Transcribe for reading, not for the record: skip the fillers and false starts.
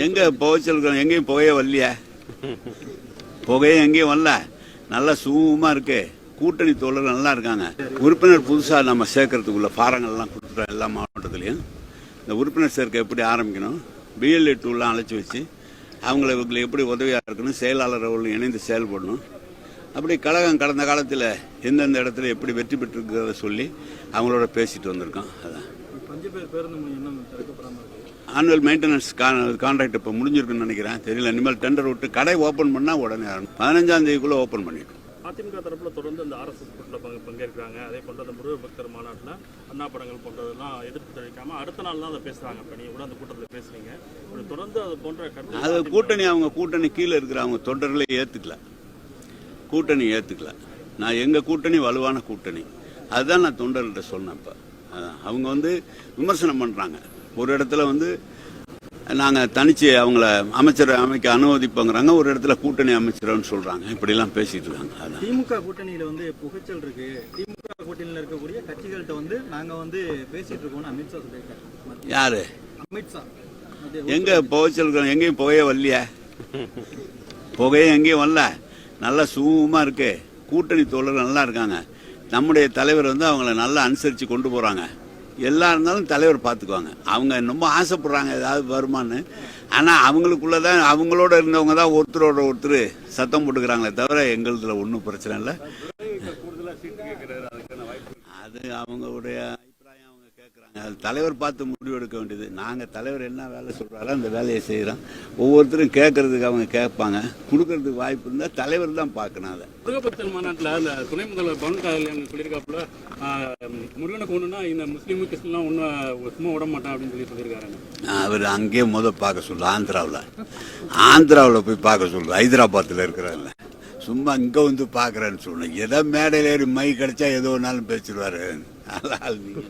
எங்க புகைச்சல் எங்கேயும் புகையே வரலையா? புகையே எங்கேயும் வரல. நல்லா சுகமா இருக்கு. கூட்டணி தோழர் நல்லா இருக்காங்க. உறுப்பினர் புதுசா நம்ம சேர்க்கறதுக்குள்ள பாரங்கள்லாம் கொடுத்துட்டோம் எல்லா மாவட்டத்திலையும். இந்த உறுப்பினர் சேர்க்கை எப்படி ஆரம்பிக்கணும், பிஎல்ஏ டூலாம் அழைச்சி வச்சு அவங்களுக்கு எப்படி உதவியாக இருக்கணும், செயலாளர் அவர்கள் இணைந்து செயல்படணும். அப்படி கழகம் கடந்த காலத்தில் எந்தெந்த இடத்துல எப்படி வெற்றி பெற்றிருக்கிறத சொல்லி அவங்களோட பேசிட்டு வந்திருக்கோம். அதான் ஆனுவல் மெயின்டெனன்ஸ் கான்ட்ராக்ட் இப்போ முடிஞ்சிருக்குன்னு நினைக்கிறேன். தெரியல. இனிமேல் டெண்டர் விட்டு கடை ஓப்பன் பண்ணால் உடனே 15ஆம் தேதிக்குள்ளே ஓப்பன் பண்ணிட்டோம். அதிமுக தரப்புல தொடர்ந்து இந்த RSS கூட்டத்தில் பங்கேற்கிறாங்க. அதே போன்ற அந்த முருக பக்தர் மாநாட்டில் அண்ணா படங்கள் போன்றதெல்லாம் எதிர்ப்பு தெரிவிக்காம அடுத்த நாள் தான் அதை பேசுறாங்க. இப்போ நீங்க கூட அந்த கூட்டத்தில் பேசுறீங்க. தொடர்ந்து அது போன்ற அது கூட்டணி அவங்க கூட்டணி கீழே இருக்கிற அவங்க தொண்டர்களே ஏற்றுக்கல. கூட்டணி ஏற்றுக்கல. நான் எங்கள் கூட்டணி வலுவான கூட்டணி. அதுதான் நான் தொண்டர்கிட்ட சொன்னேன். இப்போ அவங்க விமர்சனம் பண்ணுறாங்க. ஒரு இடத்துல நாங்கள் தனிச்சு அவங்கள அமைச்சர் அமைக்க அனுமதிப்போங்கிறாங்க. ஒரு இடத்துல கூட்டணி அமைச்சர்னு சொல்கிறாங்க. இப்படிலாம் பேசிட்டு இருக்காங்க. அதான் திமுக கூட்டணியில் புகைச்சல் இருக்கு. திமுக கூட்டணியில் இருக்கக்கூடிய கட்சிகள்கிட்ட நாங்கள் பேசிட்டு இருக்கோம்னு அமித்ஷா சொல்லியிருக்காரு. யாரு? அமித்ஷா. எங்க புகைச்சல் எங்கேயும் புகையே வரலையா? புகையே எங்கேயும் வரல. நல்லா சுகமா இருக்கு. கூட்டணி தோழர் நல்லா இருக்காங்க. நம்முடைய தலைவர் அவங்கள நல்லா அனுசரித்து கொண்டு போகிறாங்க. எல்லா இருந்தாலும் தலைவர் பார்த்துக்குவாங்க. அவங்க ரொம்ப ஆசைப்படுறாங்க ஏதாவது வருமானு. ஆனால் அவங்களுக்குள்ளதான் அவங்களோட இருந்தவங்க தான் ஒருத்தரோட ஒருத்தர் சத்தம் போட்டுக்கிறாங்களே தவிர எங்களுதுல ஒன்றும் பிரச்சனை இல்லை. அது அவங்களுடைய அபிப்பிராயம். அவங்க கேட்குறாங்க. அது தலைவர் பார்த்து முடிவு எடுக்க வேண்டியது. நாங்கள் தலைவர் என்ன வேலை சொல்கிறாரோ அந்த வேலையை செய்கிறோம். ஒவ்வொருத்தரும் கேட்கறதுக்கு அவங்க கேட்பாங்க. கொடுக்கறதுக்கு வாய்ப்பு இருந்தால் தலைவர் தான் பார்க்கணும். அதை முருகபக்தர் மாநாட்டில் அந்த துணை முதல்வர் பவன் கல்யாணம் சொல்லியிருக்காப்புல, முருகனை கொண்டுனா இந்த முஸ்லீம் கிறிஸ்டின்லாம் ஒன்றும் சும்மா விட மாட்டான் அப்படின்னு சொல்லியிருக்காரு. அவர் அங்கேயே பார்க்க சொல்லு. ஆந்திராவில் போய் பார்க்க சொல்லு. ஹைதராபாத்தில் இருக்கிறாங்கல்ல, சும்மா இங்கே பார்க்குறேன்னு சொல்லணும். ஏதோ மேடையில் ஏறி மை கிடைச்சா ஏதோ ஒன்றாலும் பேசிடுவாரு.